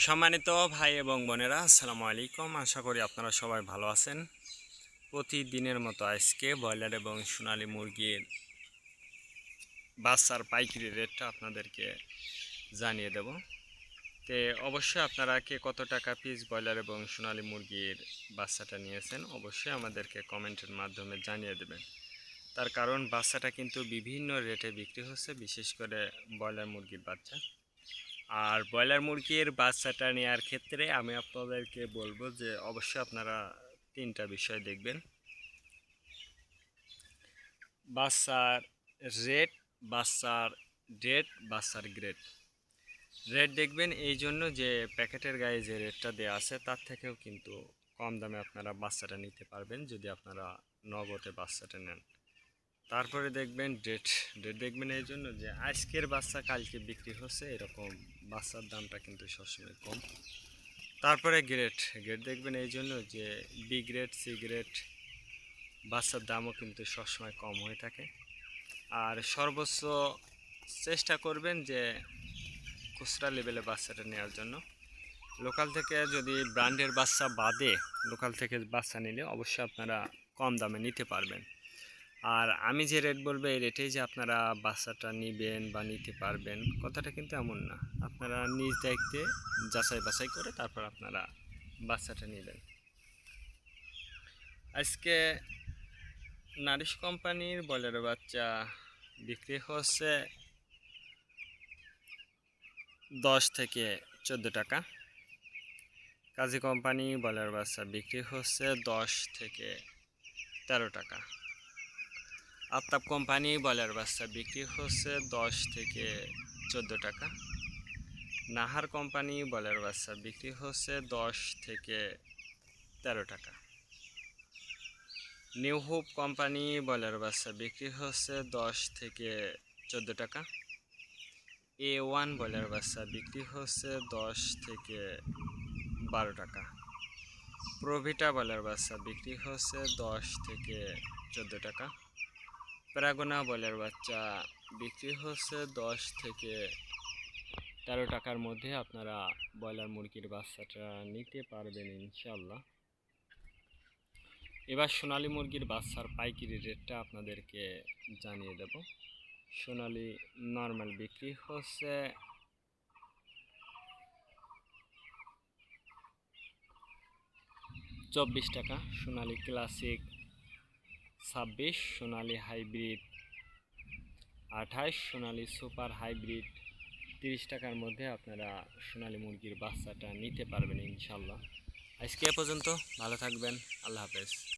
সম্মানিত ভাই এবং বোনেরা, আসসালামু আলাইকুম। আশা করি আপনারা সবাই ভালো আছেন। প্রতিদিনের মতো আজকে ব্রয়লার এবং সোনালী মুরগির বাচ্চার পাইকারি রেটটা আপনাদেরকে জানিয়ে দেব। তো অবশ্যই আপনারা কে কত টাকা পিস ব্রয়লার এবং সোনালী মুরগির বাচ্চাটা নিয়েছেন অবশ্যই আমাদেরকে কমেন্টের মাধ্যমে জানিয়ে দেবেন। তার কারণ বাচ্চাটা কিন্তু বিভিন্ন রেটে বিক্রি হচ্ছে, বিশেষ করে ব্রয়লার মুরগির বাচ্চা। আর ব্রয়লার মুরগির বাচ্চাটা নেওয়ার ক্ষেত্রে আমি আপনাদেরকে বলবো যে অবশ্যই আপনারা তিনটা বিষয় দেখবেন: বাচ্চার রেট, বাচ্চার ডেট, বাচ্চার গ্রেড। রেট দেখবেন এই জন্য যে প্যাকেটের গায়ে যে রেটটা দেওয়া আছে তার থেকেও কিন্তু কম দামে আপনারা বাচ্চাটা নিতে পারবেন যদি আপনারা নগদে বাচ্চাটা নেন। তারপরে দেখবেন ডেট। ডেট দেখবেন এই জন্য যে আজকের বাচ্চা কালকে বিক্রি হচ্ছে, এরকম বাচ্চার দামটা কিন্তু সবসময় কম। তারপরে গ্রেড। গ্রেড দেখবেন এই জন্য যে বি গ্রেড, সি গ্রেড বাচ্চার দামও কিন্তু সবসময় কম হয়ে থাকে। আর সর্বোচ্চ চেষ্টা করবেন যে খুচরা লেভেলে বাচ্চাটা নেওয়ার জন্য। লোকাল থেকে যদি ব্র্যান্ডের বাচ্চা বাদে লোকাল থেকে বাচ্চা নিলে অবশ্যই আপনারা কম দামে নিতে পারবেন। আর আমি যে রেট বলবো এই রেটেই যে আপনারা বাচ্চাটা নেবেন বা নিতে পারবেন কথাটা কিন্তু এমন না। আপনারা নিজ দায়িত্বে যাচাই বাছাই করে তারপর আপনারা বাচ্চাটা নেবেন। আজকে নারিশ কোম্পানির ব্রয়লার বাচ্চা বিক্রি হচ্ছে 10 থেকে 14 টাকা। কাজী কোম্পানি ব্রয়লার বাচ্চা বিক্রি হচ্ছে 10 থেকে 13 টাকা। আফতাব কোম্পানি ব্রয়লার বাচ্চা বিক্রি হচ্ছে 10 থেকে 14 টাকা। নাহার কোম্পানি ব্রয়লার বাচ্চা বিক্রি হচ্ছে 10 থেকে 13 টাকা। নিউ হোপ কোম্পানি ব্রয়লার বাচ্চা বিক্রি হচ্ছে 10 থেকে 14 টাকা। A1 ব্রয়লার বাচ্চা বিক্রি হচ্ছে 10 থেকে 12 টাকা। প্রভিটা ব্রয়লার বাচ্চা বিক্রি হচ্ছে 10 থেকে 14 টাকা। প্রাগোনা ব্রয়লার বাচ্চা বিক্রি হচ্ছে 10 থেকে 13 টাকার মধ্যে আপনারা ব্রয়লার মুরগির বাচ্চাটা নিতে পারবেন ইনশাল্লাহ। এবার সোনালী মুরগির বাচ্চার পাইকারি রেটটা আপনাদেরকে জানিয়ে দেব। সোনালী নর্মাল বিক্রি হচ্ছে 24 টাকা, সোনালী ক্লাসিক 26, সোনালী হাইব্রিড 28, সোনালী সুপার হাইব্রিড 30 টাকার মধ্যে আপনারা সোনালী মুরগির বাচ্চাটা নিতে পারবেন ইনশাল্লাহ। আজকে এ পর্যন্ত, ভালো থাকবেন, আল্লাহ হাফেজ।